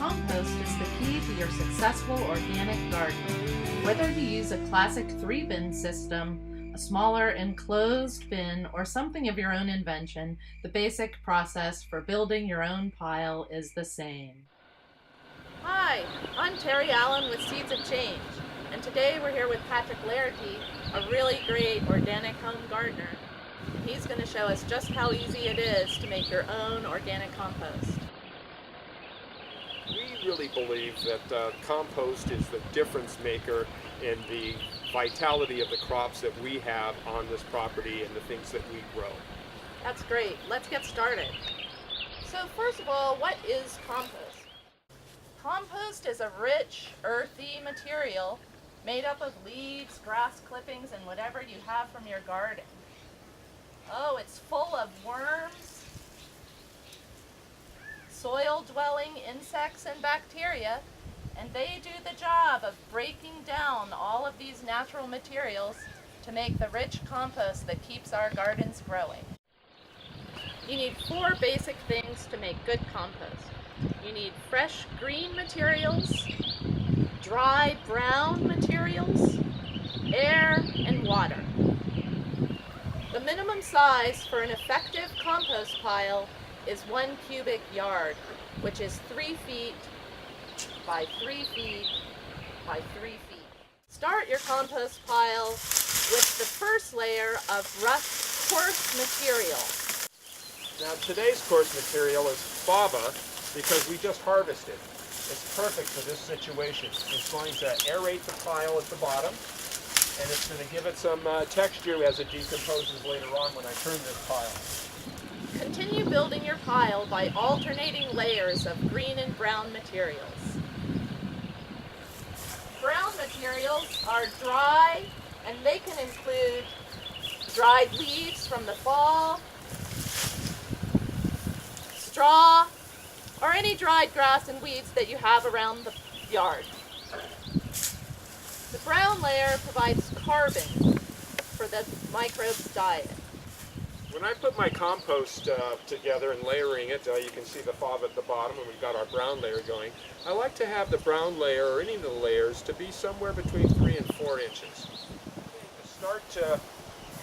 Compost is the key to your successful organic garden. Whether you use a classic 3-bin system, a smaller enclosed bin, or something of your own invention, the basic process for building your own pile is the same. Hi, I'm Terry Allan with Seeds of Change, and today we're here with Patrick Laherty, a really great organic home gardener. And he's going to show us just how easy it is to make your own organic compost. We really believe that compost is the difference maker in the vitality of the crops that we have on this property and the things that we grow. That's great. Let's get started. So first of all, what is compost? Compost is a rich, earthy material made up of leaves, grass clippings, and whatever you have from your garden. Oh, it's full of worms, soil-dwelling insects and bacteria, and they do the job of breaking down all of these natural materials to make the rich compost that keeps our gardens growing. You need 4 basic things to make good compost. You need fresh green materials, dry brown materials, air, and water. The minimum size for an effective compost pile is 1 cubic yard, which is 3 feet by 3 feet by 3 feet. Start your compost pile with the first layer of rough, coarse material. Now today's coarse material is fava because we just harvested. It's perfect for this situation. It's going to aerate the pile at the bottom, and it's going to give it some texture as it decomposes later on when I turn this pile. Continue building your pile by alternating layers of green and brown materials. Brown materials are dry, and they can include dried leaves from the fall, straw, or any dried grass and weeds that you have around the yard. The brown layer provides carbon for the microbes' diet. When I put my compost together and layering it, you can see the fava at the bottom, and we've got our brown layer going. I like to have the brown layer, or any of the layers, to be somewhere between 3 and 4 inches. Start to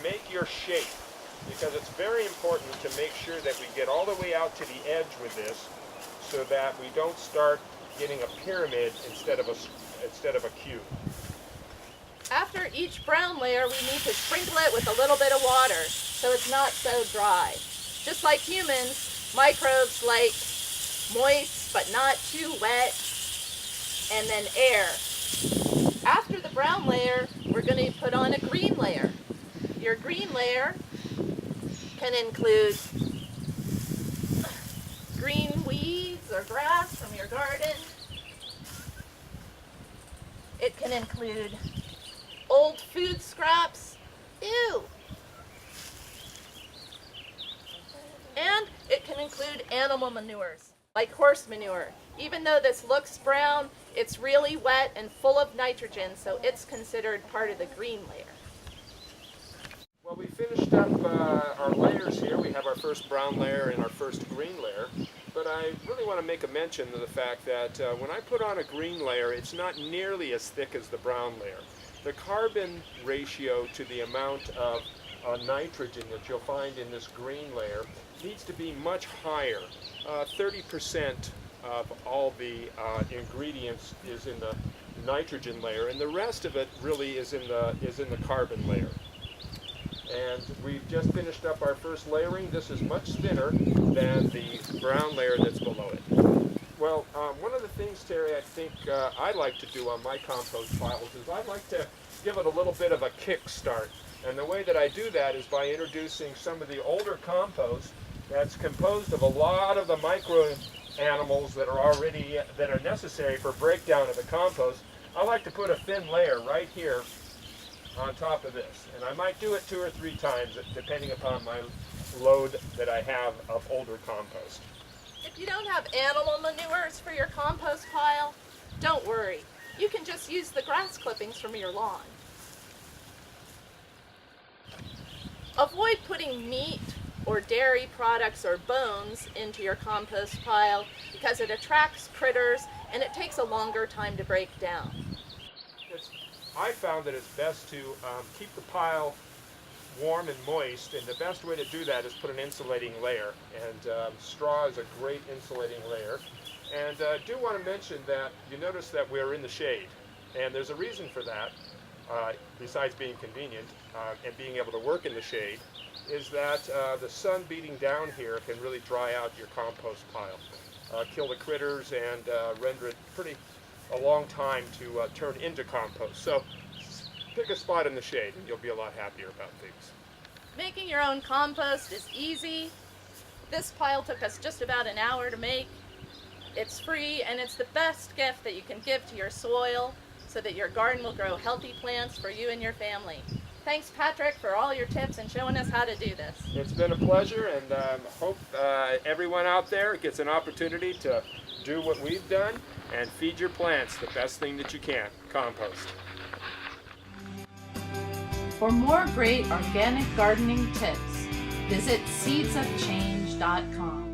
make your shape, because it's very important to make sure that we get all the way out to the edge with this, so that we don't start getting a pyramid instead of a cube. After each brown layer, we need to sprinkle it with a little bit of water so it's not so dry. Just like humans, microbes like moist but not too wet, and then air. After the brown layer, we're going to put on a green layer. Your green layer can include green weeds or grass from your garden. It can include old food scraps. Ew! And it can include animal manures, like horse manure. Even though this looks brown, it's really wet and full of nitrogen, so it's considered part of the green layer. Well, we finished up our layers here. We have our first brown layer and our first green layer. But I really want to make a mention of the fact that when I put on a green layer, it's not nearly as thick as the brown layer. The carbon ratio to the amount of nitrogen that you'll find in this green layer needs to be much higher. 30% of all the ingredients is in the nitrogen layer, and the rest of it really is in the carbon layer. And we've just finished up our first layering. This is much thinner than the brown layer that's below it. Well, one of the things, Terry, I think I like to do on my compost piles is I like to give it a little bit of a kick start. And the way that I do that is by introducing some of the older compost that's composed of a lot of the micro animals that are necessary for breakdown of the compost. I like to put a thin layer right here on top of this, and I might do it 2 or 3 times depending upon my load that I have of older compost. If you don't have animal manures for your compost pile, don't worry. You can just use the grass clippings from your lawn. Avoid putting meat or dairy products or bones into your compost pile because it attracts critters and it takes a longer time to break down. I found that it's best to keep the pile warm and moist, and the best way to do that is put an insulating layer, and straw is a great insulating layer. And I do want to mention that you notice that we're in the shade, and there's a reason for that, besides being convenient and being able to work in the shade, is that the sun beating down here can really dry out your compost pile, kill the critters, and render it a long time to turn into compost. So pick a spot in the shade and you'll be a lot happier about things. Making your own compost is easy. This pile took us just about an hour to make. It's free and it's the best gift that you can give to your soil so that your garden will grow healthy plants for you and your family. Thanks, Patrick, for all your tips and showing us how to do this. It's been a pleasure, and hope everyone out there gets an opportunity to do what we've done and feed your plants the best thing that you can, compost. For more great organic gardening tips, visit seedsofchange.com.